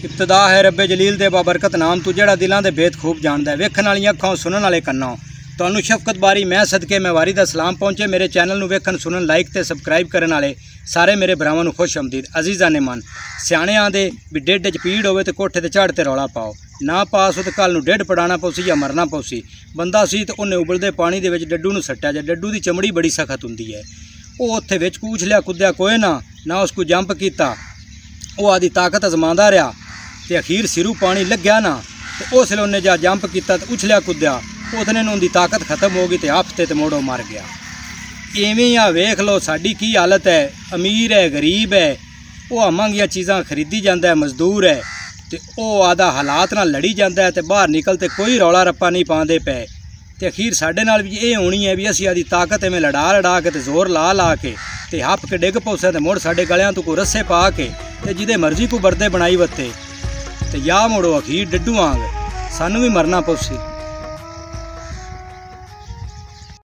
इब्तदा है रब्बे जलील दे बाबरकत नाम तू जेड़ा दिलों के भेद खूब जानदा है। वेखण वाली अखां सुनन वाले कन्नां तुहानूं शफकत बारी मैं सदके मैं वारी दा सलाम पहुँचे। मेरे चैनल नूं वेखण सुनन लाइक ते सबसक्राइब करन वाले सारे मेरे भरावां नूं खुश आमदीद। अजीज़ां ने मन सियाणे आंदे भी ढिड च पीड़ होवे ते कोठे ते चढ़ ते रौला पाओ ना पास हो तो कल नूं ढिड पड़ाना पौसी या मरना पौसी। बंदा सी तो उन्हें उबलदे पानी दे विच डड्डू नूं सट्टिया जाए। डड्डू दी चमड़ी बड़ी सख्त हुंदी है। वो उत्थे विच कूछ लिया कुद्या कोई ना उसको जंप किया। वो आदि ताकत अजमांदा रहा तो अखीर सिरू पानी लग्या ना तो उसले उन्हें जा जंप किया तो उछलिया कुद्या उतने उनकी ताकत खत्म हो गई तो हफ्ते तो मोड़ो मर गया। इवें आ वेख लो साड़ी की हालत है। अमीर है गरीब है वो महंगिया चीज़ां खरीदी जाता है। मजदूर है तो वह आदा हालात नाल लड़ी जाता है तो बाहर निकलते कोई रौला रप्पा नहीं पाते पे। तो अखीर साढ़े नाल भी ये होनी है भी असी आदि ताकत इवें लड़ा के तो जोर ला के ते हप के डिग पौसा तो मुड़ साढ़े गलियां तो कोई रस्से पा के ते जिदे मर्जी को बरदे बनाई वत्ते तो या मुड़ो अखीर डड्डू आंग सानू भी मरना पौसी।